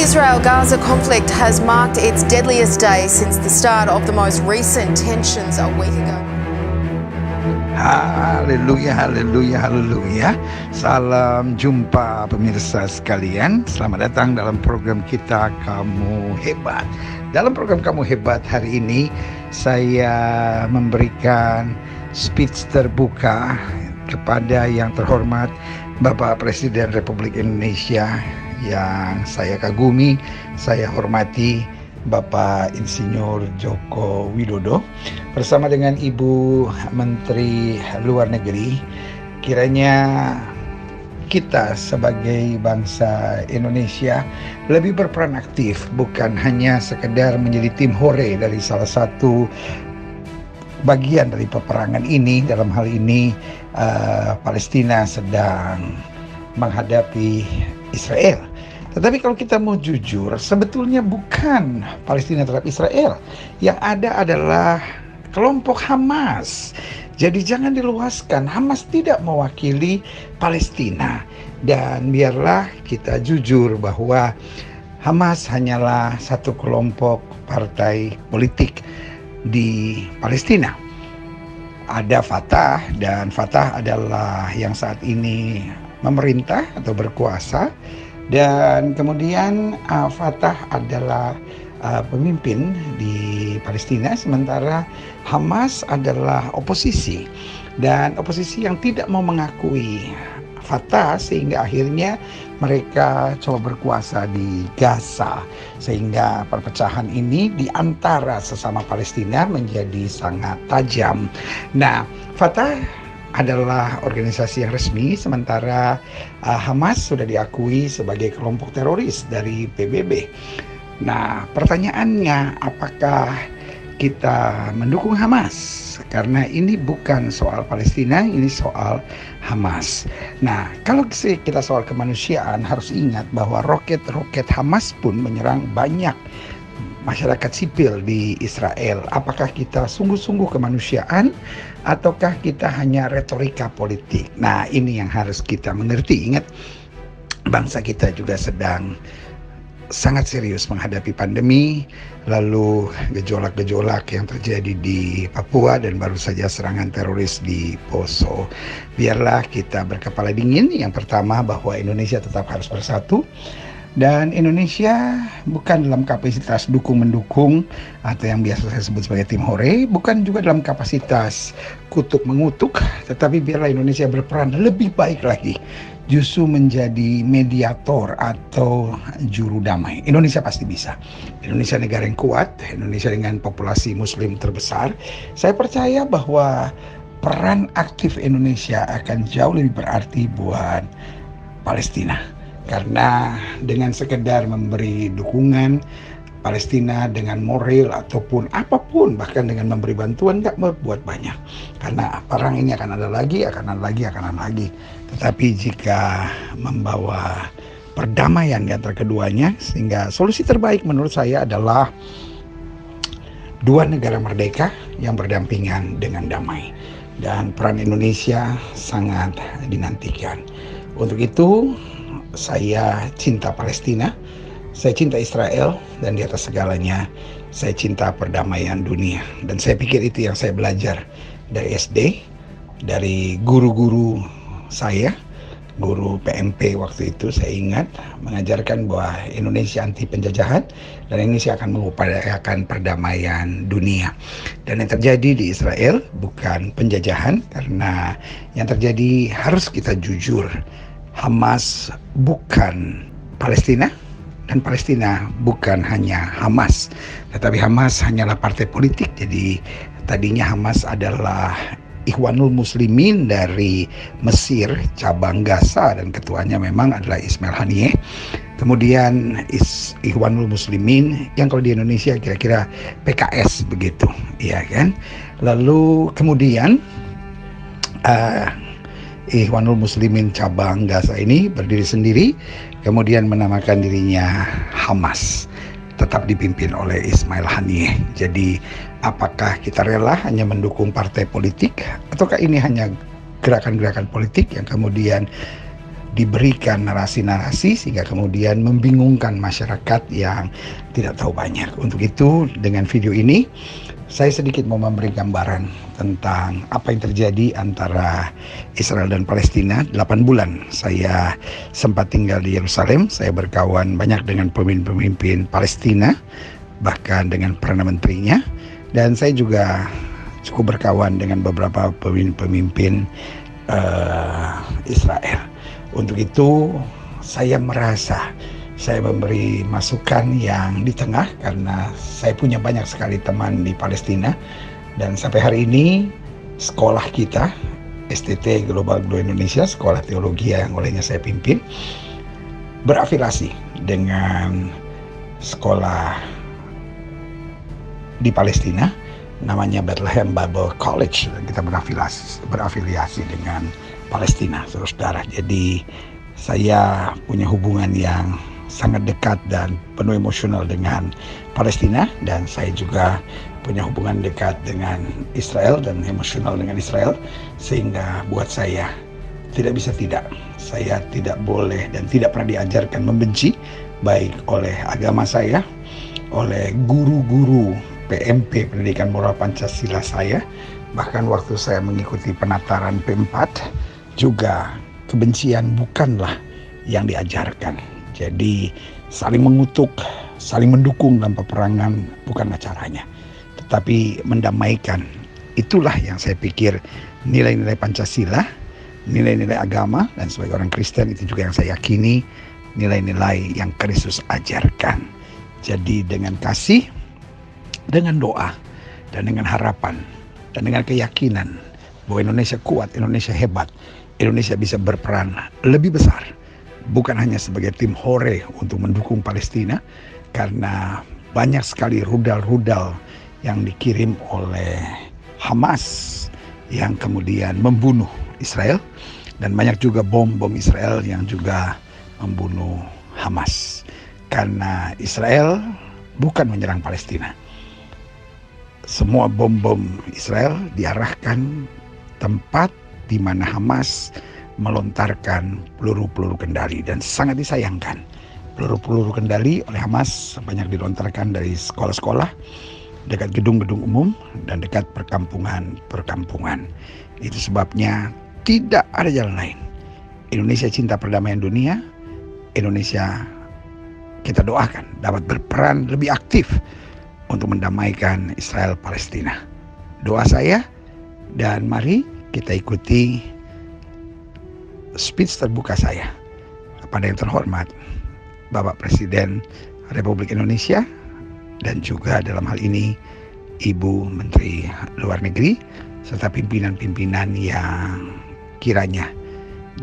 Israel-Gaza conflict has marked its deadliest day since the start of the most recent tensions a week ago. Haleluya, haleluya, haleluya. Salam jumpa pemirsa sekalian. Selamat datang dalam program kita Kamu Hebat. Dalam program Kamu Hebat hari ini saya memberikan speech terbuka kepada yang terhormat Bapak Presiden Republik Indonesia yang saya kagumi, saya hormati, Bapak Insinyur Joko Widodo bersama dengan Ibu Menteri Luar Negeri. Kiranya kita sebagai bangsa Indonesia lebih berperan aktif, bukan hanya sekedar menjadi tim hore dari salah satu bagian dari peperangan ini. Dalam hal ini Palestina sedang menghadapi Israel. Tetapi kalau kita mau jujur, sebetulnya bukan Palestina terhadap Israel. Yang ada adalah kelompok Hamas. Jadi jangan diluaskan, Hamas tidak mewakili Palestina. Dan biarlah kita jujur bahwa Hamas hanyalah satu kelompok partai politik di Palestina. Ada Fatah, dan Fatah adalah yang saat ini memerintah atau berkuasa, dan kemudian Fatah adalah pemimpin di Palestina, sementara Hamas adalah oposisi, dan oposisi yang tidak mau mengakui Fatah, sehingga akhirnya mereka coba berkuasa di Gaza, sehingga perpecahan ini di antara sesama Palestina menjadi sangat tajam. Nah, Fatah adalah organisasi yang resmi, sementara Hamas sudah diakui sebagai kelompok teroris dari PBB. Nah, pertanyaannya, apakah kita mendukung Hamas? Karena ini bukan soal Palestina, ini soal Hamas. Nah, kalau kita soal kemanusiaan, harus ingat bahwa roket-roket Hamas pun menyerang banyak masyarakat sipil di Israel. Apakah kita sungguh-sungguh kemanusiaan ataukah kita hanya retorika politik? Nah, ini yang harus kita mengerti. Ingat, bangsa kita juga sedang sangat serius menghadapi pandemi, lalu gejolak-gejolak yang terjadi di Papua, dan baru saja serangan teroris di Poso. Biarlah kita berkepala dingin. Yang pertama, bahwa Indonesia tetap harus bersatu. Dan Indonesia bukan dalam kapasitas dukung-mendukung atau yang biasa saya sebut sebagai tim hore, bukan juga dalam kapasitas kutuk-mengutuk, tetapi biarlah Indonesia berperan lebih baik lagi, justru menjadi mediator atau juru damai. Indonesia pasti bisa. Indonesia negara yang kuat, Indonesia dengan populasi muslim terbesar. Saya percaya bahwa peran aktif Indonesia akan jauh lebih berarti buat Palestina. Karena dengan sekedar memberi dukungan Palestina dengan moral ataupun apapun, bahkan dengan memberi bantuan, nggak berbuat banyak. Karena perang ini akan ada lagi, akan ada lagi. Tetapi jika membawa perdamaian di antara keduanya, sehingga solusi terbaik menurut saya adalah dua negara merdeka yang berdampingan dengan damai. Dan peran Indonesia sangat dinantikan. Untuk itu, saya cinta Palestina, saya cinta Israel, dan di atas segalanya saya cinta perdamaian dunia. Dan saya pikir itu yang saya belajar dari SD, dari guru-guru saya, guru PMP waktu itu. Saya ingat mengajarkan bahwa Indonesia anti penjajahan dan Indonesia akan mengupayakan perdamaian dunia. Dan yang terjadi di Israel bukan penjajahan, karena yang terjadi, harus kita jujur, Hamas bukan Palestina, dan Palestina bukan hanya Hamas, tetapi Hamas hanyalah partai politik. Jadi tadinya Hamas adalah Ikhwanul Muslimin dari Mesir, cabang Gaza, dan ketuanya memang adalah Ismail Haniyeh. Kemudian Ikhwanul Muslimin yang kalau di Indonesia kira-kira PKS begitu, ya kan? Lalu kemudian Ikhwanul Muslimin cabang Gaza ini berdiri sendiri, kemudian menamakan dirinya Hamas, tetap dipimpin oleh Ismail Haniyeh. Jadi apakah kita rela hanya mendukung partai politik, ataukah ini hanya gerakan-gerakan politik yang kemudian diberikan narasi-narasi sehingga kemudian membingungkan masyarakat yang tidak tahu banyak. Untuk itu dengan video ini saya sedikit mau memberi gambaran tentang apa yang terjadi antara Israel dan Palestina. 8 bulan saya sempat tinggal di Yerusalem. Saya berkawan banyak dengan pemimpin-pemimpin Palestina, bahkan dengan Perdana Menterinya. Dan saya juga cukup berkawan dengan beberapa pemimpin Israel. Untuk itu saya merasa saya memberi masukan yang di tengah karena saya punya banyak sekali teman di Palestina. Dan sampai hari ini sekolah kita STT Global Glo Indonesia, sekolah teologi yang olehnya saya pimpin, berafiliasi dengan sekolah di Palestina namanya Bethlehem Bible College, dan kita berafiliasi dengan Palestina, saudara. Jadi saya punya hubungan yang sangat dekat dan penuh emosional dengan Palestina, dan saya juga punya hubungan dekat dengan Israel dan emosional dengan Israel, sehingga buat saya tidak bisa tidak. Saya tidak boleh dan tidak pernah diajarkan membenci, baik oleh agama saya, oleh guru-guru PMP Pendidikan Moral Pancasila saya, bahkan waktu saya mengikuti penataran P4 juga kebencian bukanlah yang diajarkan. Jadi saling mengutuk, saling mendukung dalam peperangan bukanlah caranya, tetapi mendamaikan. Itulah yang saya pikir nilai-nilai Pancasila, nilai-nilai agama, dan sebagai orang Kristen itu juga yang saya yakini nilai-nilai yang Kristus ajarkan. Jadi dengan kasih, dengan doa, dan dengan harapan, dan dengan keyakinan bahwa Indonesia kuat, Indonesia hebat, Indonesia bisa berperan lebih besar, bukan hanya sebagai tim hore untuk mendukung Palestina, karena banyak sekali rudal-rudal yang dikirim oleh Hamas yang kemudian membunuh Israel, dan banyak juga bom-bom Israel yang juga membunuh Hamas. Karena Israel bukan menyerang Palestina. Semua bom-bom Israel diarahkan tempat di mana Hamas melontarkan peluru-peluru kendali, dan sangat disayangkan peluru-peluru kendali oleh Hamas banyak dilontarkan dari sekolah-sekolah, dekat gedung-gedung umum, dan dekat perkampungan. Itu sebabnya tidak ada jalan lain. Indonesia cinta perdamaian dunia. Indonesia kita doakan dapat berperan lebih aktif untuk mendamaikan Israel Palestina. Doa saya, dan mari kita ikuti speech terbuka saya kepada yang terhormat Bapak Presiden Republik Indonesia, dan juga dalam hal ini Ibu Menteri Luar Negeri, serta pimpinan-pimpinan yang kiranya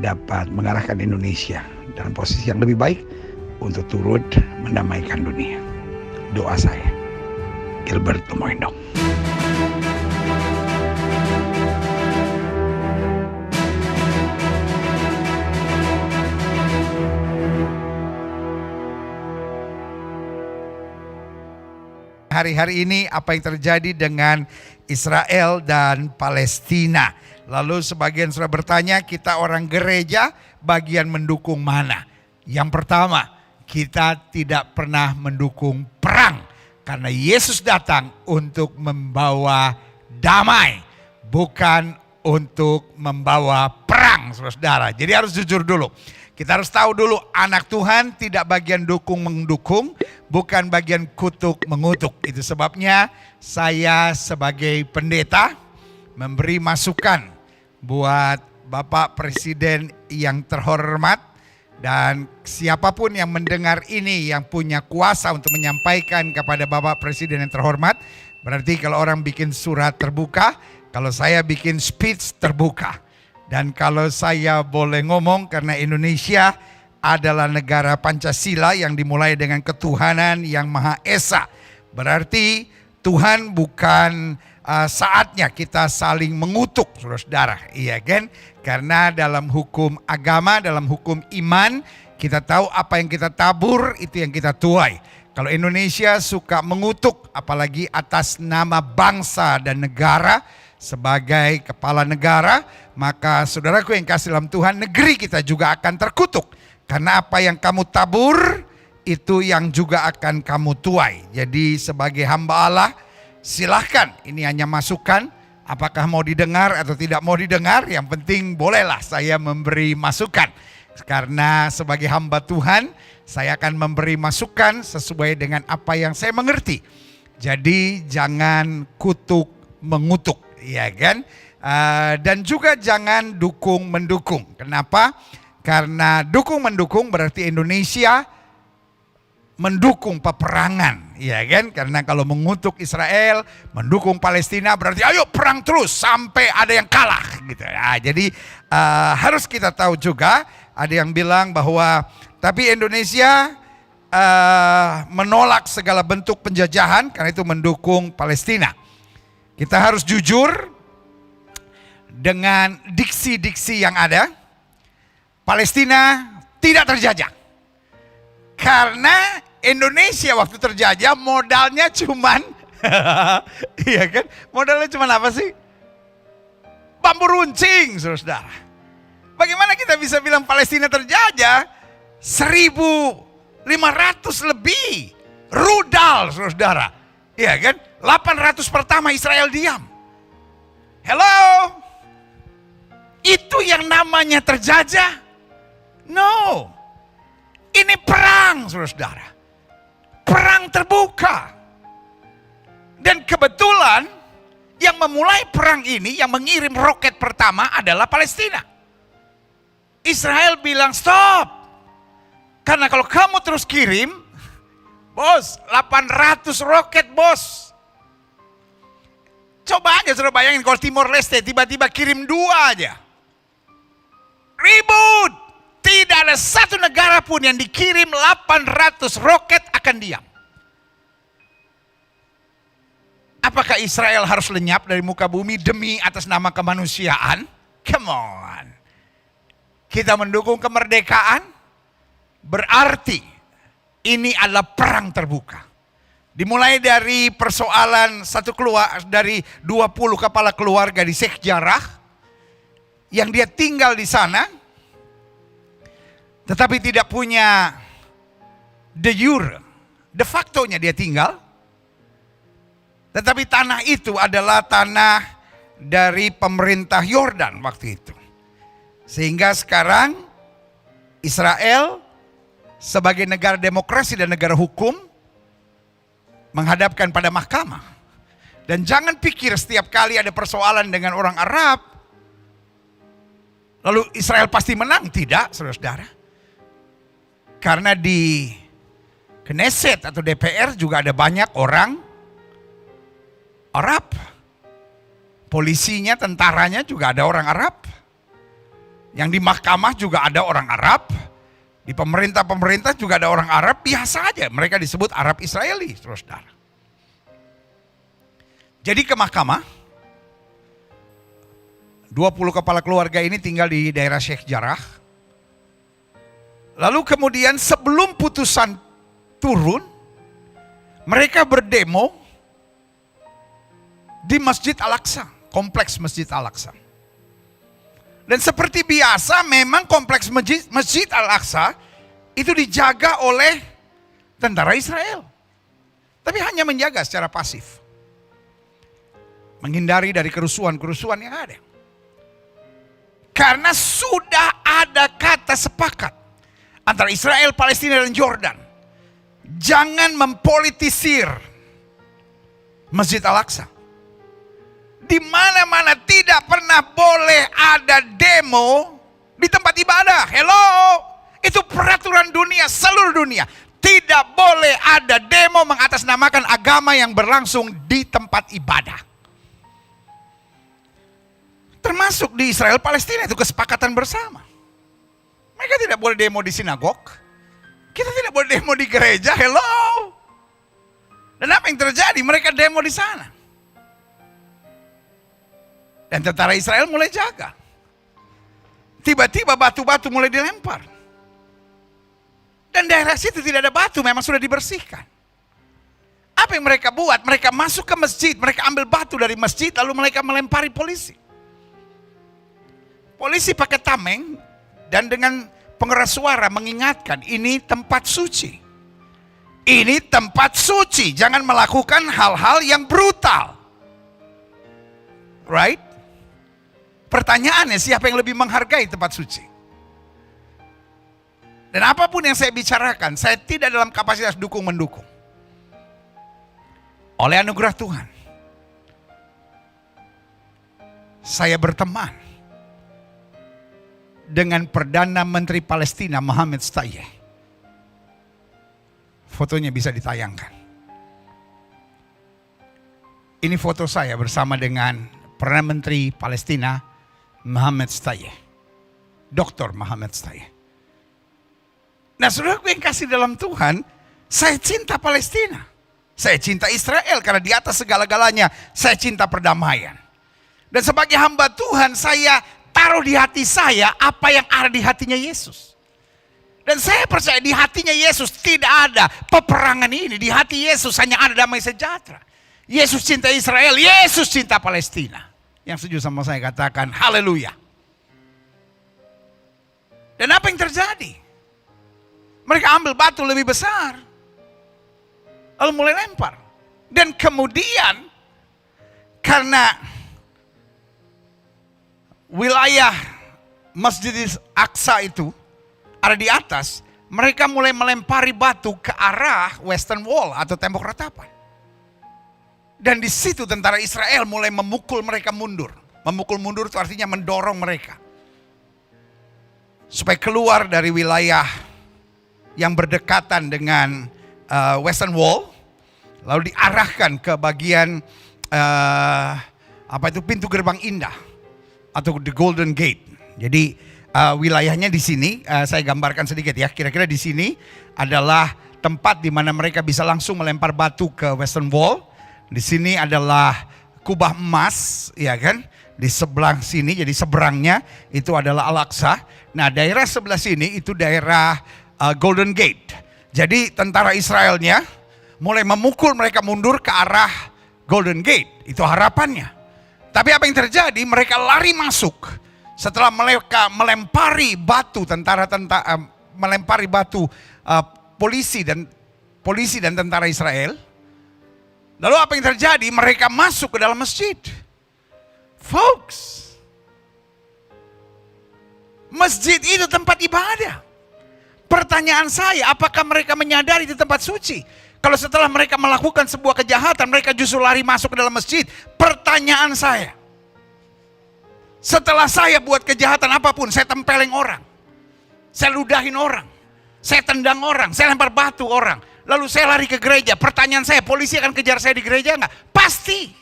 dapat mengarahkan Indonesia dalam posisi yang lebih baik untuk turut mendamaikan dunia. Doa saya, Gilbert Tumoindo. Hari-hari ini apa yang terjadi dengan Israel dan Palestina. Lalu sebagian sudah bertanya, kita orang gereja bagian mendukung mana? Yang pertama, kita tidak pernah mendukung perang, karena Yesus datang untuk membawa damai, bukan untuk membawa perang, saudara. Jadi harus jujur dulu. Kita harus tahu dulu, anak Tuhan tidak bagian dukung-mendukung, bukan bagian kutuk-mengutuk. Itu sebabnya saya sebagai pendeta memberi masukan buat Bapak Presiden yang terhormat, dan siapapun yang mendengar ini yang punya kuasa untuk menyampaikan kepada Bapak Presiden yang terhormat. Berarti kalau orang bikin surat terbuka, kalau saya bikin speech terbuka. Dan kalau saya boleh ngomong, karena Indonesia adalah negara Pancasila yang dimulai dengan ketuhanan yang Maha Esa. Berarti Tuhan bukan saatnya kita saling mengutuk, saudara. Iya kan? Karena dalam hukum agama, dalam hukum iman, kita tahu apa yang kita tabur, itu yang kita tuai. Kalau Indonesia suka mengutuk, apalagi atas nama bangsa dan negara, sebagai kepala negara, maka saudaraku yang kasih dalam Tuhan, negeri kita juga akan terkutuk. Karena apa yang kamu tabur, itu yang juga akan kamu tuai. Jadi sebagai hamba Allah, silahkan, ini hanya masukan. Apakah mau didengar atau tidak mau didengar, yang penting bolehlah saya memberi masukan. Karena sebagai hamba Tuhan, saya akan memberi masukan sesuai dengan apa yang saya mengerti. Jadi jangan kutuk mengutuk, ya kan? Dan juga jangan dukung mendukung. Kenapa? Karena dukung mendukung berarti Indonesia mendukung peperangan, ya kan? Karena kalau mengutuk Israel, mendukung Palestina berarti ayo perang terus sampai ada yang kalah, gitu. Nah, jadi harus kita tahu juga, ada yang bilang bahwa tapi Indonesia menolak segala bentuk penjajahan karena itu mendukung Palestina. Kita harus jujur dengan diksi-diksi yang ada. Palestina tidak terjajah. Karena Indonesia waktu terjajah modalnya cuman iya kan? Modalnya cuman apa sih? Bambu runcing, saudara. Bagaimana kita bisa bilang Palestina terjajah? 1.500 lebih rudal, saudara. Iya kan? 800 pertama Israel diam. Hello? Itu yang namanya terjajah? No. Ini perang, saudara. Perang terbuka. Dan kebetulan yang memulai perang ini, yang mengirim roket pertama adalah Palestina. Israel bilang stop. Karena kalau kamu terus kirim, bos, 800 roket bos. Coba aja saudara bayangin kalau Timor Leste tiba-tiba kirim 2 aja. Ribut. Tidak ada satu negara pun yang dikirim 800 roket akan diam. Apakah Israel harus lenyap dari muka bumi demi atas nama kemanusiaan? Come on. Kita mendukung kemerdekaan, berarti ini adalah perang terbuka. Dimulai dari persoalan dari 20 kepala keluarga di Sheikh Jarrah yang dia tinggal di sana, tetapi tidak punya de jure, de facto-nya dia tinggal. Tetapi tanah itu adalah tanah dari pemerintah Yordan waktu itu. Sehingga sekarang Israel sebagai negara demokrasi dan negara hukum menghadapkan pada mahkamah. Dan jangan pikir setiap kali ada persoalan dengan orang Arab, lalu Israel pasti menang. Tidak, saudara-saudara. Karena di Knesset atau DPR juga ada banyak orang Arab. Polisinya, tentaranya juga ada orang Arab. Yang di mahkamah juga ada orang Arab. Di pemerintah juga ada orang Arab. Biasa aja, mereka disebut Arab Israeli, saudara. Jadi ke mahkamah, 20 kepala keluarga ini tinggal di daerah Sheikh Jarrah. Lalu kemudian sebelum putusan turun, mereka berdemo di Masjid Al-Aqsa, kompleks Masjid Al-Aqsa. Dan seperti biasa memang kompleks Masjid Al-Aqsa itu dijaga oleh tentara Israel. Tapi hanya menjaga secara pasif. Menghindari dari kerusuhan-kerusuhan yang ada. Karena sudah ada kata sepakat antara Israel, Palestina, dan Jordan. Jangan mempolitisir Masjid Al-Aqsa. Di mana-mana tidak pernah boleh ada demo di tempat ibadah. Hello, itu peraturan dunia, seluruh dunia. Tidak boleh ada demo mengatasnamakan agama yang berlangsung di tempat ibadah. Termasuk di Israel, Palestina, itu kesepakatan bersama. Mereka tidak boleh demo di sinagog. Kita tidak boleh demo di gereja. Hello. Dan apa yang terjadi? Mereka demo di sana. Dan tentara Israel mulai jaga. Tiba-tiba batu-batu mulai dilempar. Dan daerah situ tidak ada batu, memang sudah dibersihkan. apa yang mereka buat? Mereka masuk ke masjid, mereka ambil batu dari masjid, lalu mereka melempari polisi. Polisi pakai tameng dan dengan pengeras suara mengingatkan, ini tempat suci. Ini tempat suci, jangan melakukan hal-hal yang brutal. Right? Pertanyaannya, siapa yang lebih menghargai tempat suci? Dan apapun yang saya bicarakan, saya tidak dalam kapasitas dukung-mendukung. Oleh anugerah Tuhan, saya berteman dengan Perdana Menteri Palestina Mohammed Shtayyeh. Fotonya bisa ditayangkan. Ini foto saya bersama dengan Perdana Menteri Palestina Mohammed Shtayyeh, Dr. Mohammed Shtayyeh. Nah, saudaraku yang kasih dalam Tuhan, saya cinta Palestina. Saya cinta Israel karena di atas segala-galanya saya cinta perdamaian. Dan sebagai hamba Tuhan, saya taruh di hati saya apa yang ada di hatinya Yesus. Dan saya percaya di hatinya Yesus tidak ada peperangan ini. Di hati Yesus hanya ada damai sejahtera. Yesus cinta Israel, Yesus cinta Palestina. Yang setuju sama saya katakan haleluya. Dan apa yang terjadi? Mereka ambil batu lebih besar, lalu mulai lempar. Dan kemudian karena wilayah Masjid Aqsa itu ada di atas, mereka mulai melempari batu ke arah Western Wall atau tembok ratapan. Dan di situ tentara Israel mulai memukul mereka mundur. Memukul mundur itu artinya mendorong mereka supaya keluar dari wilayah yang berdekatan dengan Western Wall, lalu diarahkan ke bagian pintu gerbang indah atau the Golden Gate. Jadi wilayahnya di sini saya gambarkan sedikit ya. Kira-kira di sini adalah tempat di mana mereka bisa langsung melempar batu ke Western Wall. Di sini adalah kubah emas, ya kan? Di sebelah sini, jadi seberangnya itu adalah Al-Aqsa. Nah, daerah sebelah sini itu daerah Golden Gate. Jadi tentara Israelnya mulai memukul mereka mundur ke arah Golden Gate. Itu harapannya. Tapi apa yang terjadi? Mereka lari masuk. Setelah mereka melempari batu melempari batu polisi dan tentara Israel. Lalu apa yang terjadi? Mereka masuk ke dalam masjid. Folks, masjid itu tempat ibadah. Pertanyaan saya, apakah mereka menyadari di tempat suci? Kalau setelah mereka melakukan sebuah kejahatan, mereka justru lari masuk ke dalam masjid. Pertanyaan saya, setelah saya buat kejahatan apapun, saya tempeleng orang, saya ludahin orang, saya tendang orang, saya lempar batu orang, lalu saya lari ke gereja. Pertanyaan saya, polisi akan kejar saya di gereja enggak? Pasti.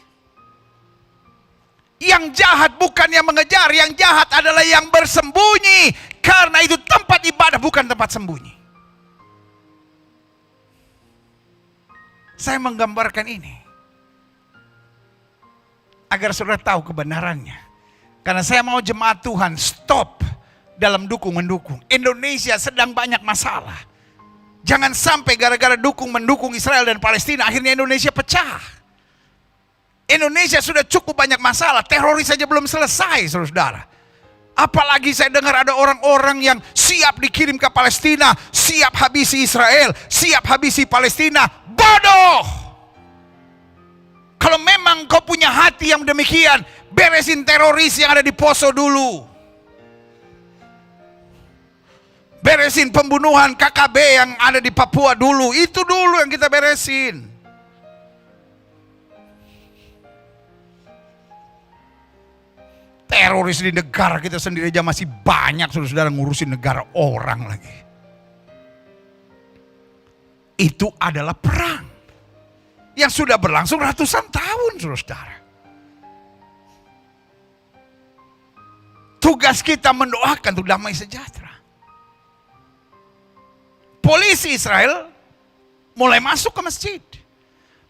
Yang jahat bukan yang mengejar, yang jahat adalah yang bersembunyi. Karena itu tempat ibadah bukan tempat sembunyi. Saya menggambarkan ini agar saudara tahu kebenarannya. Karena saya mau jemaat Tuhan stop dalam dukung-mendukung. Indonesia sedang banyak masalah. Jangan sampai gara-gara dukung-mendukung Israel dan Palestina akhirnya Indonesia pecah. Indonesia sudah cukup banyak masalah, teroris saja belum selesai, saudara. Apalagi saya dengar ada orang-orang yang siap dikirim ke Palestina, siap habisi Israel, siap habisi Palestina. Bodoh! Kalau memang kau punya hati yang demikian, beresin teroris yang ada di Poso dulu. Beresin pembunuhan KKB yang ada di Papua dulu. Itu dulu yang kita beresin. Teroris di negara kita sendiri aja masih banyak, saudara-saudara, ngurusin negara orang lagi. Itu adalah perang yang sudah berlangsung ratusan tahun, saudara-saudara. Tugas kita mendoakan untuk damai sejahtera. Polisi Israel mulai masuk ke masjid,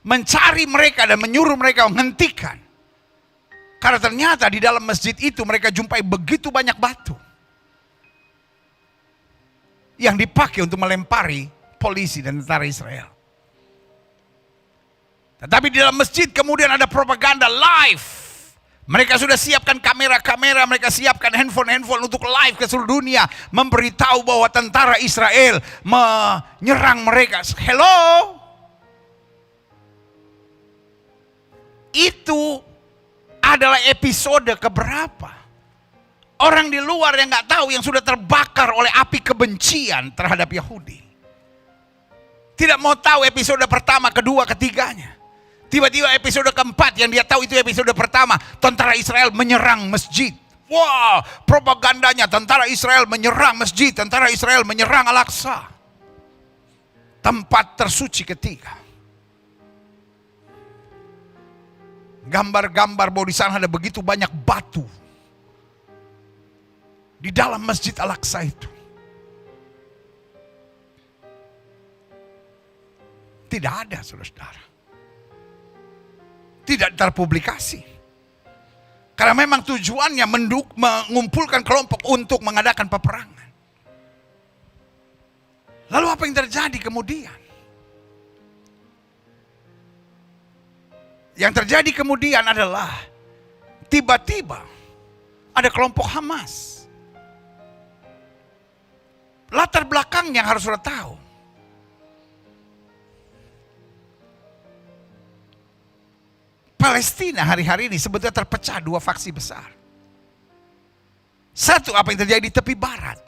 mencari mereka dan menyuruh mereka menghentikan. Karena ternyata di dalam masjid itu mereka jumpai begitu banyak batu yang dipakai untuk melempari polisi dan tentara Israel. Tetapi di dalam masjid kemudian ada propaganda live. Mereka sudah siapkan kamera-kamera, mereka siapkan handphone-handphone untuk live ke seluruh dunia. Memberitahu bahwa tentara Israel menyerang mereka. Hello? Itu adalah episode keberapa? Orang di luar yang nggak tahu yang sudah terbakar oleh api kebencian terhadap Yahudi. Tidak mau tahu episode pertama, kedua, ketiganya. Tiba-tiba episode keempat yang dia tahu itu episode pertama. Tentara Israel menyerang masjid. Wah, propagandanya tentara Israel menyerang masjid. Tentara Israel menyerang Al-Aqsa. Tempat tersuci ketiga. Gambar-gambar bahwa di sana ada begitu banyak batu. Di dalam masjid Al-Aqsa itu. Tidak ada, saudara-saudara. Tidak terpublikasi. Karena memang tujuannya mengumpulkan kelompok untuk mengadakan peperangan. Lalu apa yang terjadi kemudian? Yang terjadi kemudian adalah tiba-tiba ada kelompok Hamas. Latar belakangnya harus sudah tahu. Palestina hari-hari ini sebetulnya terpecah dua faksi besar. Satu, apa yang terjadi di tepi barat.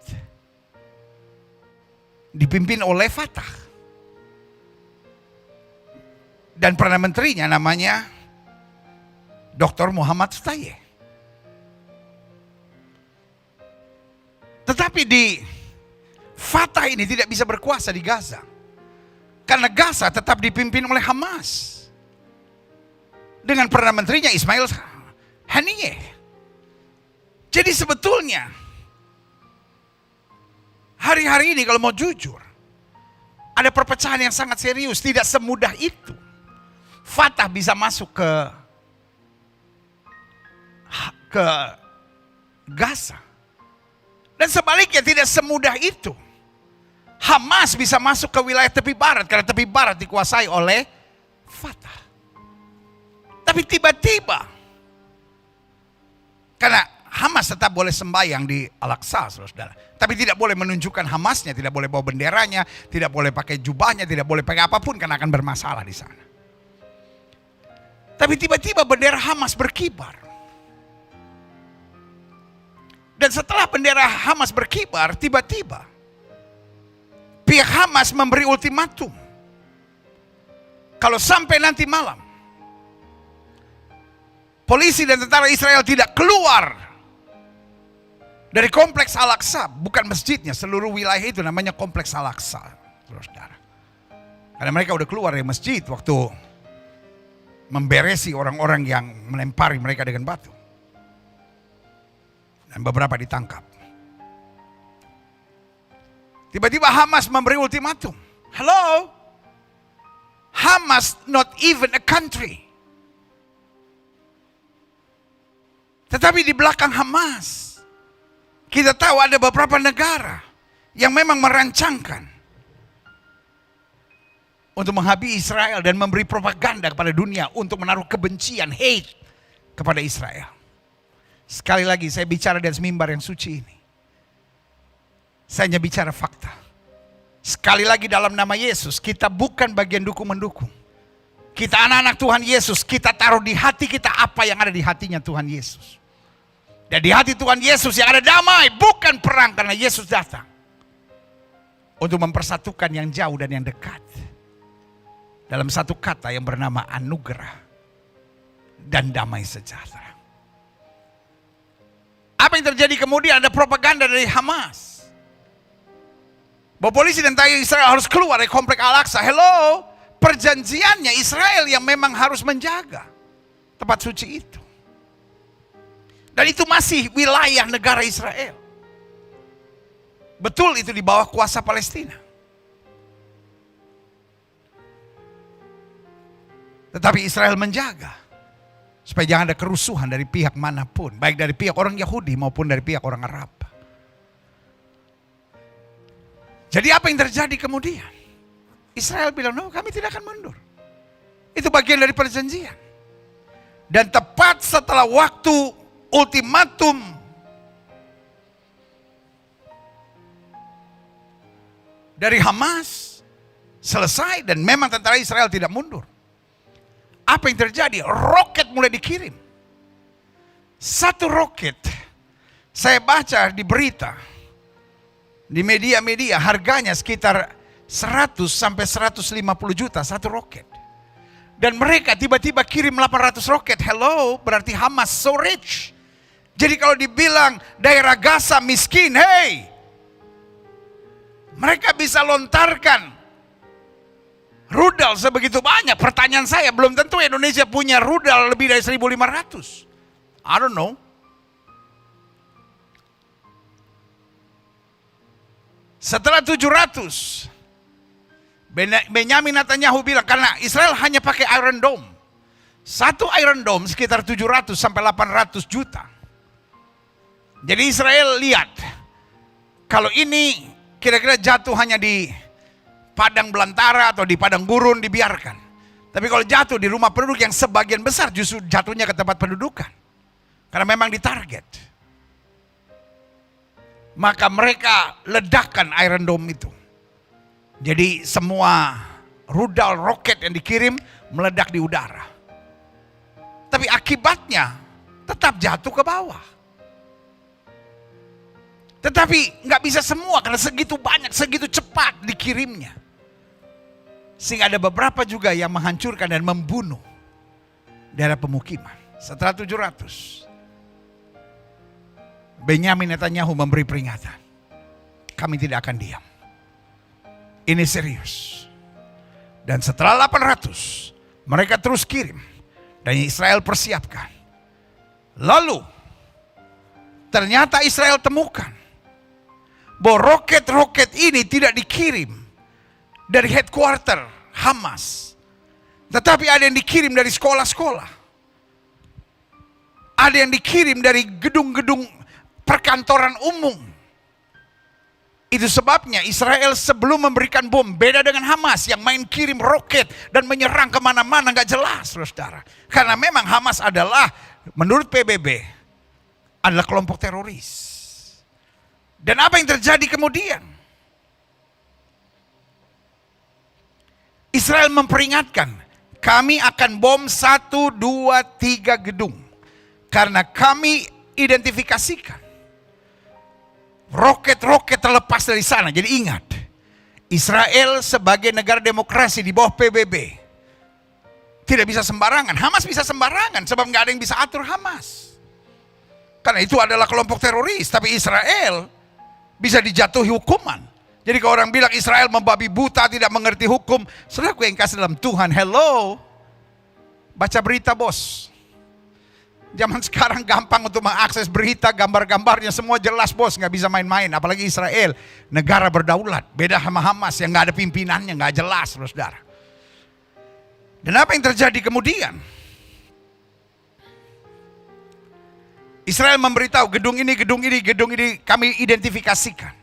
Dipimpin oleh Fatah. Dan Perdana Menterinya namanya Dr. Muhammad Shtayyeh. Tetapi di Fatah ini tidak bisa berkuasa di Gaza. Karena Gaza tetap dipimpin oleh Hamas. Dengan Perdana Menterinya Ismail Haniyeh. Jadi sebetulnya hari-hari ini kalau mau jujur, ada perpecahan yang sangat serius. Tidak semudah itu Fatah bisa masuk ke Gaza. Dan sebaliknya tidak semudah itu Hamas bisa masuk ke wilayah tepi barat. Karena tepi barat dikuasai oleh Fatah. Tapi tiba-tiba, karena Hamas tetap boleh sembahyang di Al-Aqsa, saudara. Tapi tidak boleh menunjukkan Hamasnya, tidak boleh bawa benderanya, tidak boleh pakai jubahnya, tidak boleh pakai apapun karena akan bermasalah di sana. Tapi tiba-tiba bendera Hamas berkibar. Dan setelah bendera Hamas berkibar, tiba-tiba pihak Hamas memberi ultimatum. Kalau sampai nanti malam polisi dan tentara Israel tidak keluar dari kompleks Al-Aqsa, bukan masjidnya, seluruh wilayah itu namanya kompleks Al-Aqsa, saudara. Karena mereka udah keluar dari masjid waktu memberesi orang-orang yang melempari mereka dengan batu. Dan beberapa ditangkap. Tiba-tiba Hamas memberi ultimatum. Hello? Hamas not even a country. Tetapi di belakang Hamas, kita tahu ada beberapa negara yang memang merancangkan untuk menghabisi Israel dan memberi propaganda kepada dunia untuk menaruh kebencian, hate kepada Israel. Sekali lagi saya bicara di atas mimbar yang suci ini. Saya hanya bicara fakta. Sekali lagi dalam nama Yesus, kita bukan bagian dukung-mendukung. Kita anak-anak Tuhan Yesus, kita taruh di hati kita apa yang ada di hatinya Tuhan Yesus. Dan di hati Tuhan Yesus yang ada damai, bukan perang, karena Yesus datang untuk mempersatukan yang jauh dan yang dekat. Dalam satu kata yang bernama anugerah dan damai sejahtera. Apa yang terjadi kemudian? Ada propaganda dari Hamas bahwa polisi dan tentara Israel harus keluar dari komplek Al-Aqsa. Hello, perjanjiannya Israel yang memang harus menjaga tempat suci itu. Dan itu masih wilayah negara Israel. Betul itu di bawah kuasa Palestina. Tetapi Israel menjaga supaya jangan ada kerusuhan dari pihak manapun, baik dari pihak orang Yahudi maupun dari pihak orang Arab. Jadi apa yang terjadi kemudian? Israel bilang, no, kami tidak akan mundur. Itu bagian dari perjanjian. Dan tepat setelah waktu ultimatum dari Hamas selesai dan memang tentara Israel tidak mundur. Apa yang terjadi? Roket mulai dikirim. Satu roket, saya baca di berita, di media-media, harganya sekitar 100 sampai 150 juta satu roket. Dan mereka tiba-tiba kirim 800 roket. Hello, berarti Hamas so rich. Jadi kalau dibilang daerah Gaza miskin, hey, mereka bisa lontarkan rudal sebegitu banyak. Pertanyaan saya, belum tentu Indonesia punya rudal lebih dari 1.500. I don't know. Setelah 700, Benyamin Netanyahu bilang, karena Israel hanya pakai Iron Dome. Satu Iron Dome sekitar 700 sampai 800 juta. Jadi Israel lihat, kalau ini kira-kira jatuh hanya di padang belantara atau di padang gurun dibiarkan. Tapi kalau jatuh di rumah penduduk yang sebagian besar justru jatuhnya ke tempat pendudukan. Karena memang ditarget. Maka mereka ledakkan Iron Dome itu. Jadi semua rudal roket yang dikirim meledak di udara. Tapi akibatnya tetap jatuh ke bawah. Tetapi nggak bisa semua karena segitu banyak, segitu cepat dikirimnya. Sehingga ada beberapa juga yang menghancurkan dan membunuh daerah pemukiman. Setelah 700, Benyamin Netanyahu memberi peringatan. Kami tidak akan diam. Ini serius. Dan setelah 800, mereka terus kirim. Dan Israel persiapkan. Lalu, ternyata Israel temukan bahwa roket-roket ini tidak dikirim dari headquarter Hamas. Tetapi ada yang dikirim dari sekolah-sekolah. Ada yang dikirim dari gedung-gedung perkantoran umum. Itu sebabnya Israel sebelum memberikan bom, beda dengan Hamas yang main kirim roket dan menyerang kemana-mana gak jelas, saudara. Karena memang Hamas adalah, menurut PBB, adalah kelompok teroris. Dan apa yang terjadi kemudian? Israel memperingatkan, kami akan bom 1, 2, 3 gedung. Karena kami identifikasikan roket-roket terlepas dari sana. Jadi ingat, Israel sebagai negara demokrasi di bawah PBB tidak bisa sembarangan. Hamas bisa sembarangan sebab nggak ada yang bisa atur Hamas. Karena itu adalah kelompok teroris. Tapi Israel bisa dijatuhi hukuman. Jadi kalau orang bilang Israel membabi buta, tidak mengerti hukum, saudaraku yang kasih dalam Tuhan, hello, baca berita bos. Zaman sekarang gampang untuk mengakses berita, gambar-gambarnya semua jelas bos, nggak bisa main-main. Apalagi Israel, negara berdaulat, beda sama Hamas yang nggak ada pimpinannya, nggak jelas, saudara. Dan apa yang terjadi kemudian? Israel memberitahu gedung ini kami identifikasikan.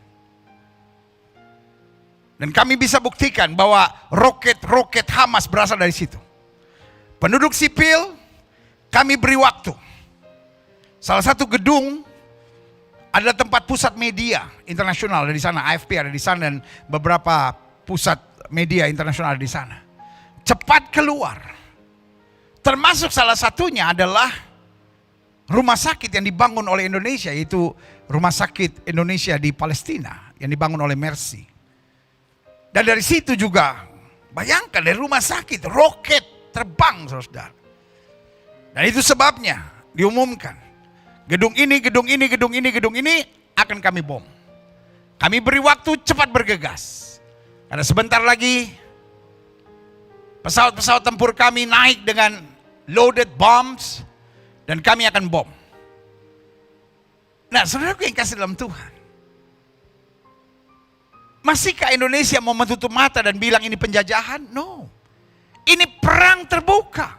Dan kami bisa buktikan bahwa roket-roket Hamas berasal dari situ. Penduduk sipil, kami beri waktu. Salah satu gedung adalah tempat pusat media internasional ada di sana, AFP ada di sana dan beberapa pusat media internasional ada di sana. Cepat keluar. Termasuk salah satunya adalah rumah sakit yang dibangun oleh Indonesia, yaitu Rumah Sakit Indonesia di Palestina yang dibangun oleh Mercy. Dan dari situ juga, bayangkan dari rumah sakit, roket terbang, saudara. Dan itu sebabnya diumumkan, gedung ini akan kami bom. Kami beri waktu cepat bergegas. Karena sebentar lagi pesawat-pesawat tempur kami naik dengan loaded bombs dan kami akan bom. Nah, saudaraku yang kasih dalam Tuhan, masihkah Indonesia mau menutup mata dan bilang ini penjajahan? No. Ini perang terbuka.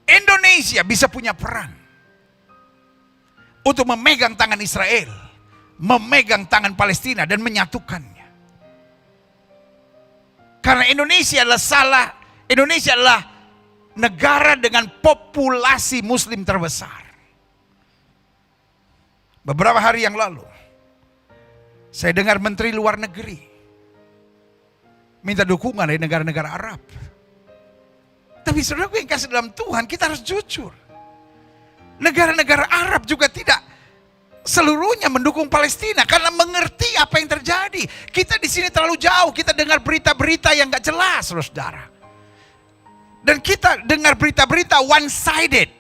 Indonesia bisa punya peran untuk memegang tangan Israel, memegang tangan Palestina dan menyatukannya. Karena Indonesia adalah negara dengan populasi Muslim terbesar. Beberapa hari yang lalu, saya dengar Menteri Luar Negeri minta dukungan dari negara-negara Arab. Tapi saudaraku yang kasih dalam Tuhan, kita harus jujur. Negara-negara Arab juga tidak seluruhnya mendukung Palestina karena mengerti apa yang terjadi. Kita di sini terlalu jauh, kita dengar berita-berita yang gak jelas, saudara. Dan kita dengar berita-berita one-sided.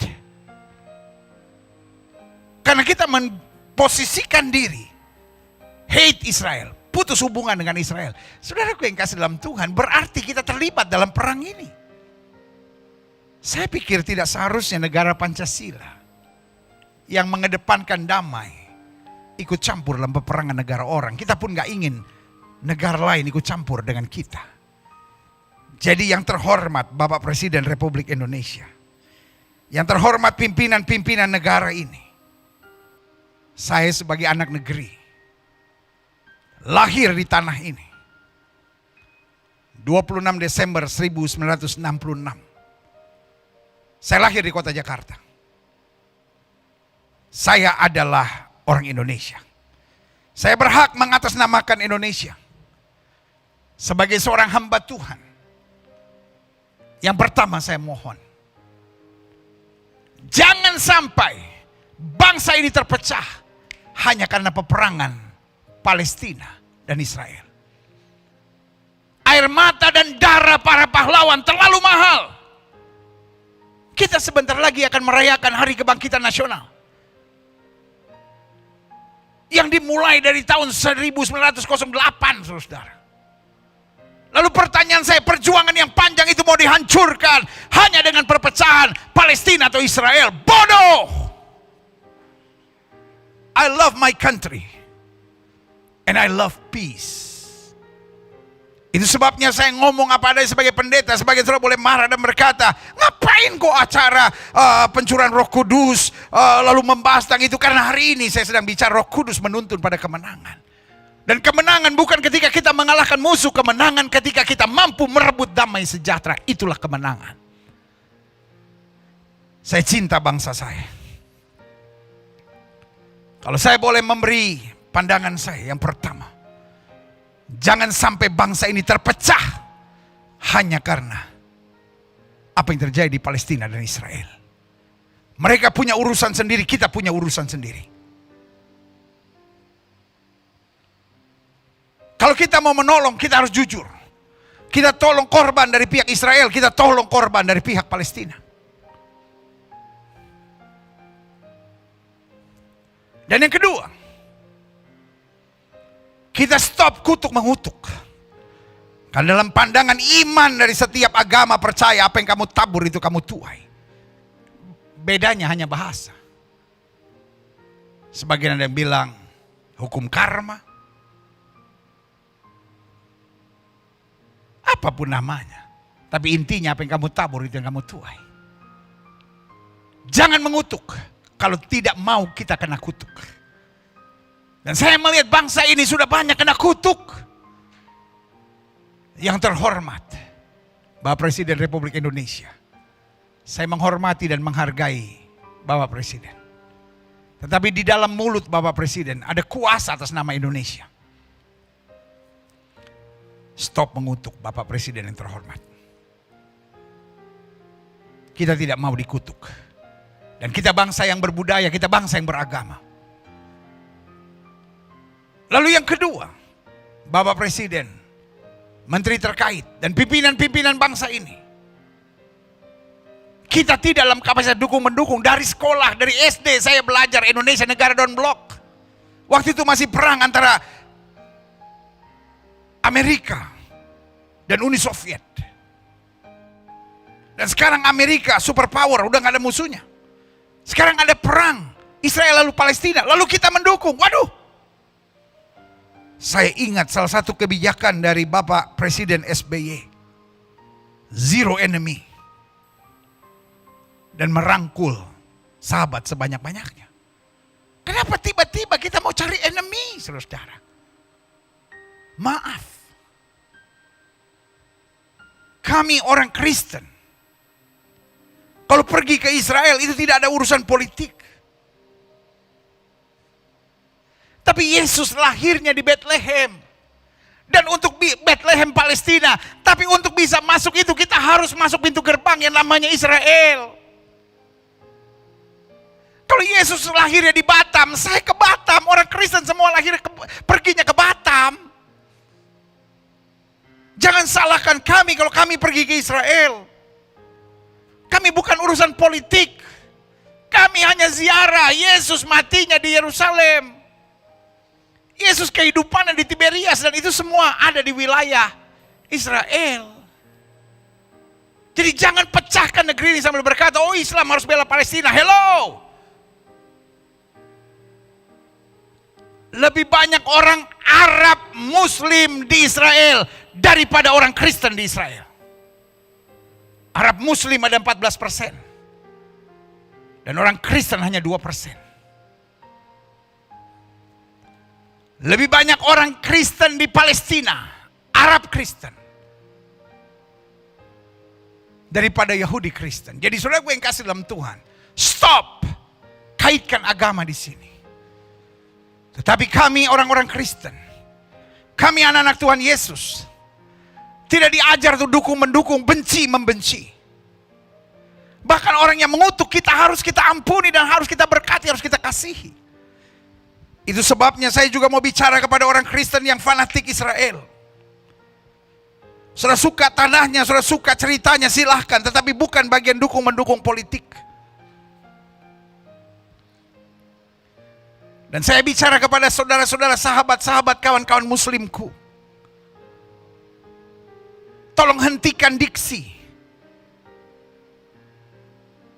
Karena kita memposisikan diri, hate Israel, putus hubungan dengan Israel. Saudaraku yang kasih dalam Tuhan, berarti kita terlibat dalam perang ini. Saya pikir tidak seharusnya negara Pancasila yang mengedepankan damai ikut campur dalam peperangan negara orang. Kita pun gak ingin negara lain ikut campur dengan kita. Jadi yang terhormat Bapak Presiden Republik Indonesia, yang terhormat pimpinan-pimpinan negara ini, saya sebagai anak negeri, lahir di tanah ini 26 Desember 1966. Saya lahir di kota Jakarta. Saya adalah orang Indonesia. Saya berhak mengatasnamakan Indonesia sebagai seorang hamba Tuhan. Yang pertama saya mohon, jangan sampai bangsa ini terpecah hanya karena peperangan Palestina dan Israel. Air mata dan darah para pahlawan terlalu mahal. Kita sebentar lagi akan merayakan Hari Kebangkitan Nasional yang dimulai dari tahun 1908, saudara. Lalu pertanyaan saya, perjuangan yang panjang itu mau dihancurkan hanya dengan perpecahan Palestina atau Israel? Bodoh! I love my country and I love peace. Itu sebabnya saya ngomong apa adanya sebagai pendeta. Sebagai saudara boleh marah dan berkata, ngapain kok acara pencurahan Roh Kudus lalu membahas tentang itu? Karena hari ini saya sedang bicara Roh Kudus menuntun pada kemenangan. Dan kemenangan bukan ketika kita mengalahkan musuh. Kemenangan ketika kita mampu merebut damai sejahtera. Itulah kemenangan. Saya cinta bangsa saya. Kalau saya boleh memberi pandangan saya, yang pertama, jangan sampai bangsa ini terpecah hanya karena apa yang terjadi di Palestina dan Israel. Mereka punya urusan sendiri, kita punya urusan sendiri. Kalau kita mau menolong, kita harus jujur. Kita tolong korban dari pihak Israel, kita tolong korban dari pihak Palestina. Dan yang kedua, kita stop kutuk mengutuk. Karena dalam pandangan iman dari setiap agama percaya apa yang kamu tabur itu kamu tuai. Bedanya hanya bahasa. Sebagian ada yang bilang hukum karma. Apapun namanya. Tapi intinya apa yang kamu tabur itu yang kamu tuai. Jangan mengutuk kalau tidak mau kita kena kutuk. Dan saya melihat bangsa ini sudah banyak kena kutuk. Yang terhormat, Bapak Presiden Republik Indonesia. Saya menghormati dan menghargai Bapak Presiden. Tetapi di dalam mulut Bapak Presiden ada kuasa atas nama Indonesia. Stop mengutuk Bapak Presiden yang terhormat. Kita tidak mau dikutuk. Dan kita bangsa yang berbudaya, kita bangsa yang beragama. Lalu yang kedua, Bapak Presiden, menteri terkait, dan pimpinan-pimpinan bangsa ini. Kita tidak dalam kapasitas dukung-mendukung. Dari sekolah, dari SD saya belajar Indonesia negara non blok. Waktu itu masih perang antara Amerika dan Uni Soviet. Dan sekarang Amerika superpower, udah gak ada musuhnya. Sekarang ada perang Israel lalu Palestina, lalu kita mendukung. Waduh. Saya ingat salah satu kebijakan dari Bapak Presiden SBY. Zero enemy. Dan merangkul sahabat sebanyak-banyaknya. Kenapa tiba-tiba kita mau cari enemy, saudara? Maaf. kami orang Kristen, kalau pergi ke Israel itu tidak ada urusan politik. Tapi Yesus lahirnya di Bethlehem. Dan untuk Bethlehem Palestina. Tapi untuk bisa masuk itu kita harus masuk pintu gerbang yang namanya Israel. Kalau Yesus lahirnya di Batam, saya ke Batam. Orang Kristen semua perginya ke Batam. Jangan salahkan kami kalau kami pergi ke Israel. Kami bukan urusan politik. Kami hanya ziarah. Yesus matinya di Yerusalem. Yesus kehidupannya di Tiberias, dan itu semua ada di wilayah Israel. Jadi jangan pecahkan negeri ini sambil berkata, oh Islam harus bela Palestina. Hello. Lebih banyak orang Arab Muslim di Israel daripada orang Kristen di Israel. Arab Muslim ada 14%. Dan orang Kristen hanya 2%. Lebih banyak orang Kristen di Palestina, Arab Kristen, daripada Yahudi Kristen. Jadi saudara gue yang kasih dalam Tuhan, stop kaitkan agama di sini. Tetapi kami orang-orang Kristen, kami anak-anak Tuhan Yesus, tidak diajar untuk dukung-mendukung, benci-membenci. Bahkan orang yang mengutuk kita harus kita ampuni dan harus kita berkati, harus kita kasihi. Itu sebabnya saya juga mau bicara kepada orang Kristen yang fanatik Israel. Saudara suka tanahnya, saudara suka ceritanya, silahkan. Tetapi bukan bagian dukung-mendukung politik. Dan saya bicara kepada saudara-saudara, sahabat-sahabat, kawan-kawan muslimku. Tolong hentikan diksi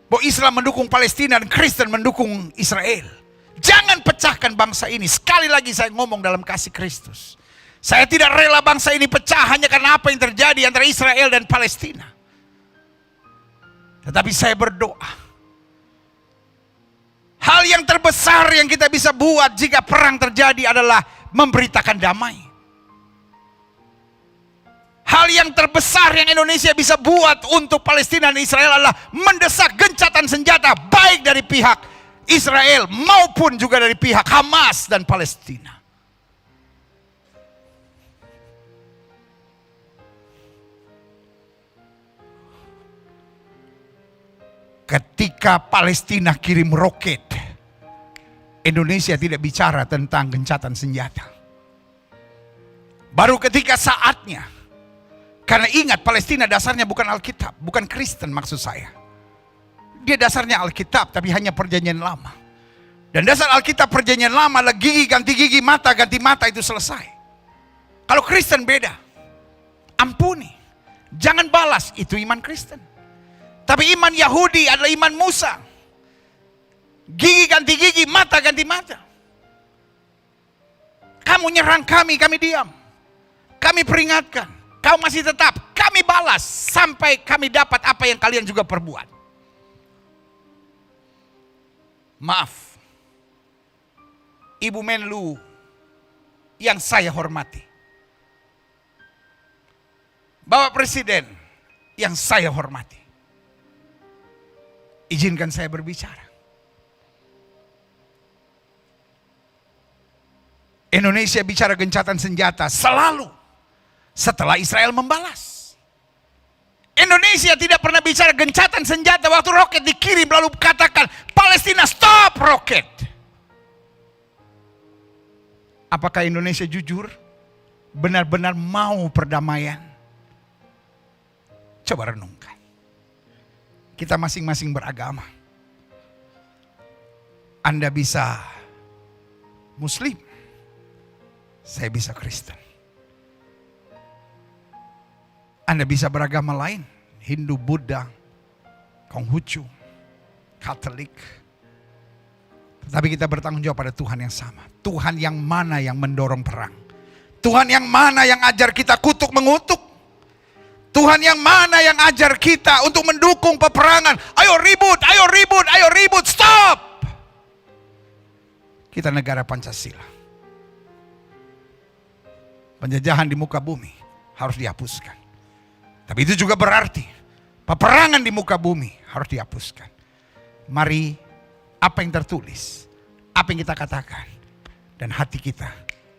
bahwa Islam mendukung Palestina dan Kristen mendukung Israel. Jangan pecahkan bangsa ini. Sekali lagi saya ngomong dalam kasih Kristus. Saya tidak rela bangsa ini pecah hanya karena apa yang terjadi antara Israel dan Palestina. Tetapi saya berdoa, hal yang terbesar yang kita bisa buat jika perang terjadi adalah memberitakan damai. Hal yang terbesar yang Indonesia bisa buat untuk Palestina dan Israel adalah mendesak gencatan senjata, baik dari pihak Israel maupun juga dari pihak Hamas dan Palestina. Ketika Palestina kirim roket, Indonesia tidak bicara tentang gencatan senjata. Baru ketika saatnya, karena ingat Palestina dasarnya bukan Alkitab, bukan Kristen maksud saya. Dia dasarnya Alkitab, tapi hanya perjanjian lama. Dan dasar Alkitab perjanjian lama adalah gigi ganti gigi, mata ganti mata, itu selesai. Kalau Kristen beda. Ampuni. Jangan balas, itu iman Kristen. Tapi iman Yahudi adalah iman Musa. Gigi ganti gigi, mata ganti mata. Kamu nyerang kami diam. Kami peringatkan. Kau masih tetap, kami balas sampai kami dapat apa yang kalian juga perbuat. Maaf, Ibu Menlu yang saya hormati, Bapak Presiden yang saya hormati, izinkan saya berbicara. Indonesia bicara gencatan senjata selalu setelah Israel membalas. Indonesia tidak pernah bicara gencatan senjata waktu roket dikirim lalu katakan Palestina stop roket. Apakah Indonesia jujur? Benar-benar mau perdamaian? Coba renungkan. Kita masing-masing beragama. Anda bisa Muslim, saya bisa Kristen. Anda bisa beragama lain, Hindu, Buddha, Konghucu, Katolik. Tetapi kita bertanggung jawab pada Tuhan yang sama. Tuhan yang mana yang mendorong perang? Tuhan yang mana yang ajar kita kutuk mengutuk? Tuhan yang mana yang ajar kita untuk mendukung peperangan? Ayo ribut, ayo ribut, ayo ribut, stop! Kita negara Pancasila. Penjajahan di muka bumi harus dihapuskan. Tapi itu juga berarti peperangan di muka bumi harus dihapuskan. Mari apa yang tertulis, apa yang kita katakan, dan hati kita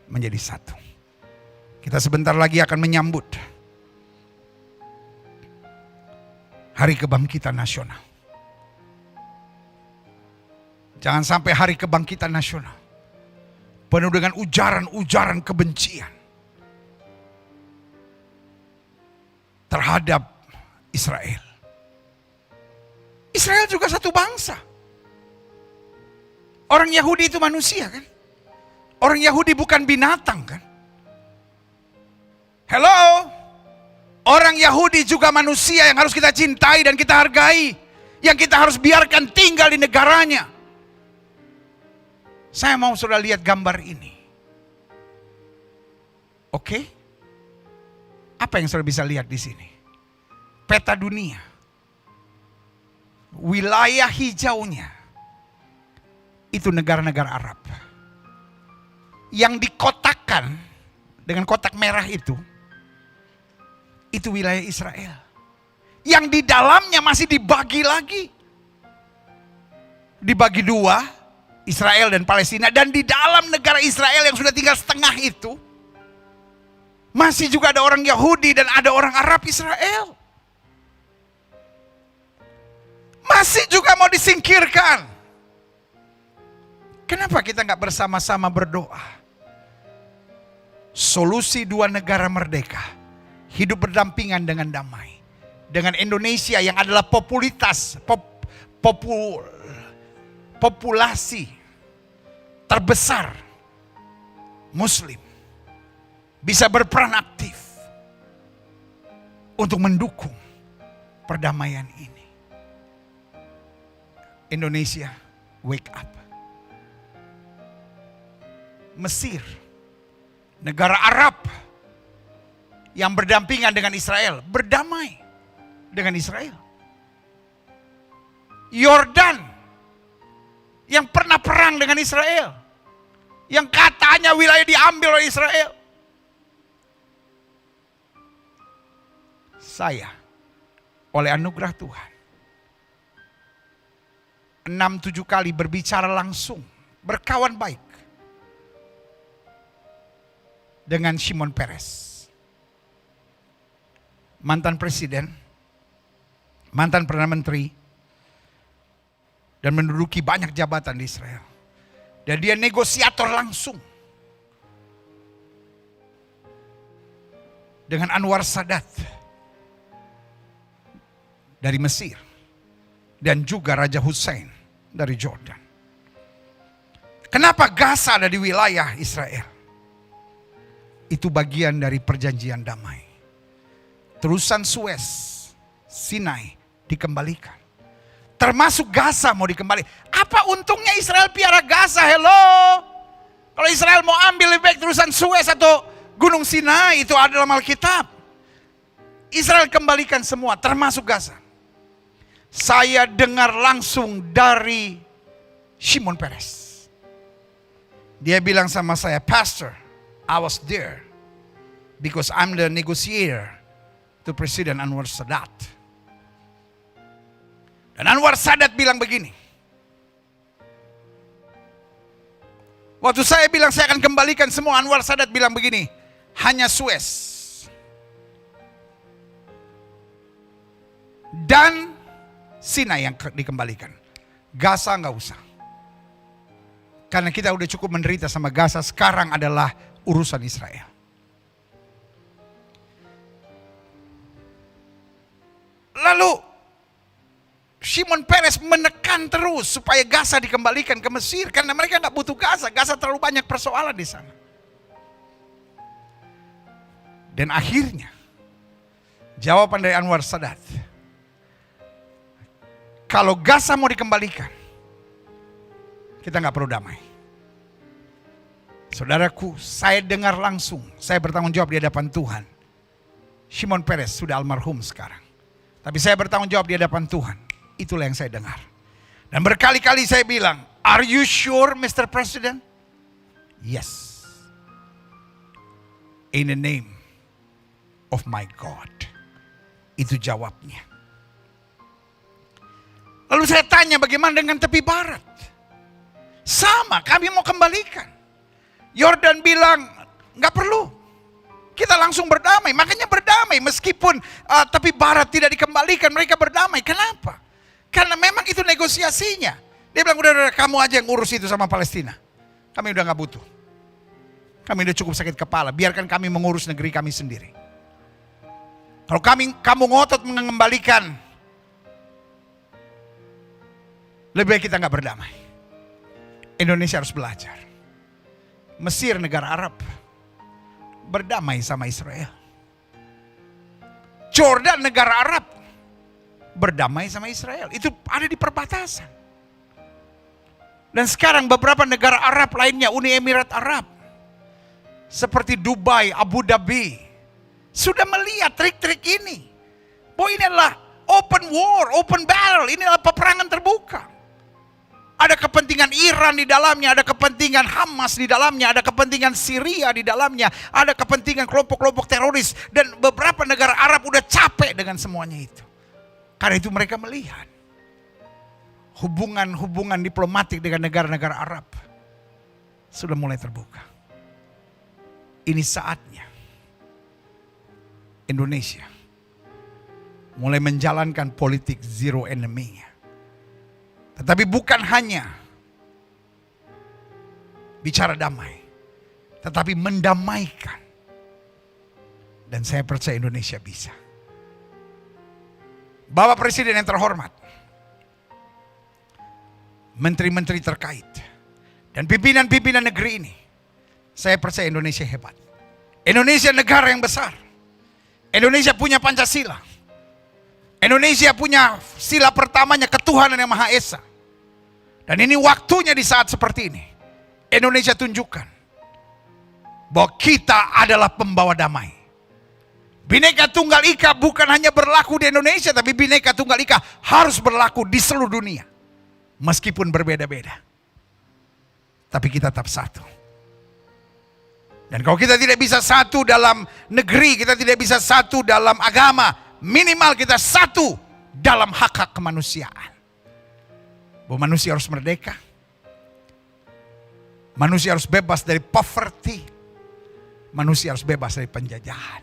menjadi satu. Kita sebentar lagi akan menyambut Hari Kebangkitan Nasional. Jangan sampai Hari Kebangkitan Nasional penuh dengan ujaran-ujaran kebencian terhadap Israel. Israel juga satu bangsa. Orang Yahudi itu manusia kan? Orang Yahudi bukan binatang kan? Hello? Orang Yahudi juga manusia yang harus kita cintai dan kita hargai. Yang kita harus biarkan tinggal di negaranya. Saya mau saudara lihat gambar ini. Oke? Apa yang saudara bisa lihat di sini? Peta dunia. Wilayah hijaunya itu negara-negara Arab. Yang dikotakkan dengan kotak merah itu wilayah Israel. Yang di dalamnya masih dibagi lagi. Dibagi dua, Israel dan Palestina. Dan di dalam negara Israel yang sudah tinggal setengah itu, masih juga ada orang Yahudi dan ada orang Arab Israel. Masih juga mau disingkirkan. Kenapa kita nggak bersama-sama berdoa? Solusi dua negara merdeka, hidup berdampingan dengan damai. Dengan Indonesia yang adalah populasi terbesar Muslim, bisa berperan aktif untuk mendukung perdamaian ini. Indonesia, wake up. Mesir, negara Arab yang berdampingan dengan Israel, berdamai dengan Israel. Yordan yang pernah perang dengan Israel, yang katanya wilayah diambil oleh Israel. Saya oleh anugerah Tuhan 6-7 kali berbicara langsung, berkawan baik dengan Shimon Peres, mantan presiden, mantan perdana menteri, dan menduduki banyak jabatan di Israel. Dan dia negosiator langsung dengan Anwar Sadat dari Mesir dan juga Raja Hussein dari Jordan. Kenapa Gaza ada di wilayah Israel? Itu bagian dari perjanjian damai. Terusan Suez, Sinai dikembalikan. Termasuk Gaza mau dikembali. Apa untungnya Israel piara Gaza? Hello. Kalau Israel mau ambil lebih baik terusan Suez atau Gunung Sinai, itu ada dalam Alkitab. Israel kembalikan semua, termasuk Gaza. Saya dengar langsung dari Shimon Peres. Dia bilang sama saya, Pastor, I was there because I'm the negotiator to President Anwar Sadat. Dan Anwar Sadat bilang begini. Waktu saya bilang saya akan kembalikan semua, Anwar Sadat bilang begini, hanya Suez dan Sinai yang dikembalikan. Gaza nggak usah. Karena kita udah cukup menderita sama Gaza, sekarang adalah urusan Israel. Lalu Shimon Peres menekan terus supaya Gaza dikembalikan ke Mesir. Karena mereka nggak butuh Gaza. Gaza terlalu banyak persoalan di sana. Dan akhirnya jawaban dari Anwar Sadat, kalau Gaza mau dikembalikan, kita nggak perlu damai. Saudaraku, saya dengar langsung, saya bertanggung jawab di hadapan Tuhan. Shimon Peres sudah almarhum sekarang. Tapi saya bertanggung jawab di hadapan Tuhan. Itulah yang saya dengar. Dan berkali-kali saya bilang, are you sure Mr. President? Yes. In the name of my God. Itu jawabnya. Lalu saya tanya bagaimana dengan tepi barat? Sama, kami mau kembalikan. Yordan bilang, nggak perlu. Kita langsung berdamai, makanya berdamai. Meskipun tepi barat tidak dikembalikan, mereka berdamai. Kenapa? Karena memang itu negosiasinya. Dia bilang, udah kamu aja yang urus itu sama Palestina. Kami udah nggak butuh. Kami udah cukup sakit kepala, biarkan kami mengurus negeri kami sendiri. Kalau kamu ngotot mengembalikan, lebih baik kita nggak berdamai. Indonesia harus belajar. Mesir negara Arab berdamai sama Israel. Jordan negara Arab berdamai sama Israel. Itu ada di perbatasan. Dan sekarang beberapa negara Arab lainnya, Uni Emirat Arab, seperti Dubai, Abu Dhabi, sudah melihat trik-trik ini. Bahwa ini adalah open war, open battle. Ini adalah peperangan terbuka. Ada kepentingan Iran di dalamnya, ada kepentingan Hamas di dalamnya, ada kepentingan Syria di dalamnya, ada kepentingan kelompok-kelompok teroris. Dan beberapa negara Arab udah capek dengan semuanya itu. Karena itu mereka melihat hubungan diplomatik dengan negara-negara Arab sudah mulai terbuka. Ini saatnya Indonesia mulai menjalankan politik zero enemy-nya. Tetapi bukan hanya bicara damai, tetapi mendamaikan. Dan saya percaya Indonesia bisa. Bapak Presiden yang terhormat, menteri-menteri terkait, dan pimpinan-pimpinan negeri ini, saya percaya Indonesia hebat. Indonesia negara yang besar. Indonesia punya Pancasila. Indonesia punya sila pertamanya ketuhanan yang Maha Esa. Dan ini waktunya di saat seperti ini. Indonesia tunjukkan bahwa kita adalah pembawa damai. Bhinneka Tunggal Ika bukan hanya berlaku di Indonesia, tapi Bhinneka Tunggal Ika harus berlaku di seluruh dunia. Meskipun berbeda-beda. Tapi kita tetap satu. Dan kalau kita tidak bisa satu dalam negeri, kita tidak bisa satu dalam agama, minimal kita satu dalam hak-hak kemanusiaan. Bahwa manusia harus merdeka. Manusia harus bebas dari poverty. Manusia harus bebas dari penjajahan.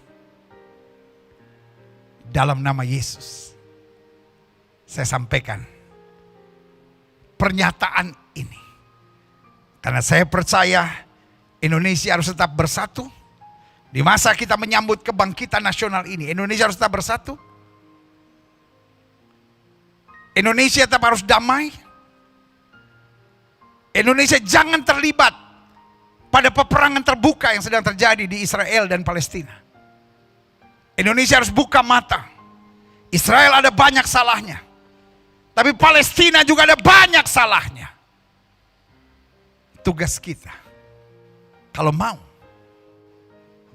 Dalam nama Yesus, saya sampaikan pernyataan ini. Karena saya percaya Indonesia harus tetap bersatu. Di masa kita menyambut kebangkitan nasional ini, Indonesia harus tetap bersatu. Indonesia tetap harus damai. Indonesia jangan terlibat pada peperangan terbuka yang sedang terjadi di Israel dan Palestina. Indonesia harus buka mata. Israel ada banyak salahnya. Tapi Palestina juga ada banyak salahnya. Tugas kita, kalau mau,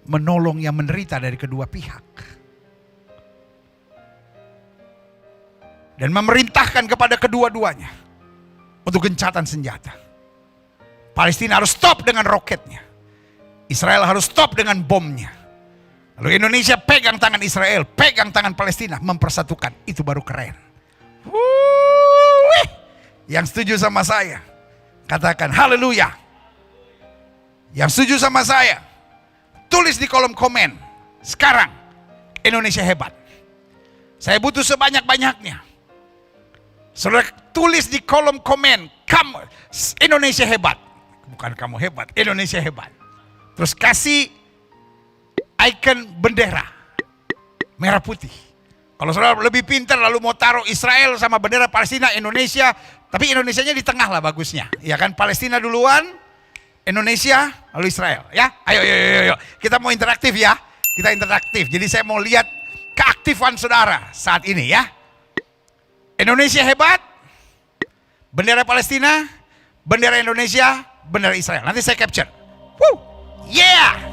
menolong yang menderita dari kedua pihak. Dan memerintahkan kepada kedua-duanya untuk gencatan senjata. Palestina harus stop dengan roketnya. Israel harus stop dengan bomnya. Lalu Indonesia pegang tangan Israel, pegang tangan Palestina, mempersatukan. Itu baru keren. Yang setuju sama saya, katakan haleluya. Yang setuju sama saya, tulis di kolom komen. Sekarang Indonesia hebat. Saya butuh sebanyak-banyaknya. Saudara tulis di kolom komen, kamu Indonesia hebat. Bukan kamu hebat, Indonesia hebat. Terus kasih icon bendera merah putih. Kalau saudara lebih pintar lalu mau taruh Israel sama bendera Palestina, Indonesia, tapi Indonesianya di tengah lah bagusnya. Ya kan, Palestina duluan, Indonesia, lalu Israel. Ya, ayo. Kita mau interaktif ya. Kita interaktif. Jadi saya mau lihat keaktifan saudara saat ini ya. Indonesia hebat, bendera Palestina, bendera Indonesia, bendera Israel. Nanti saya capture. Yeah.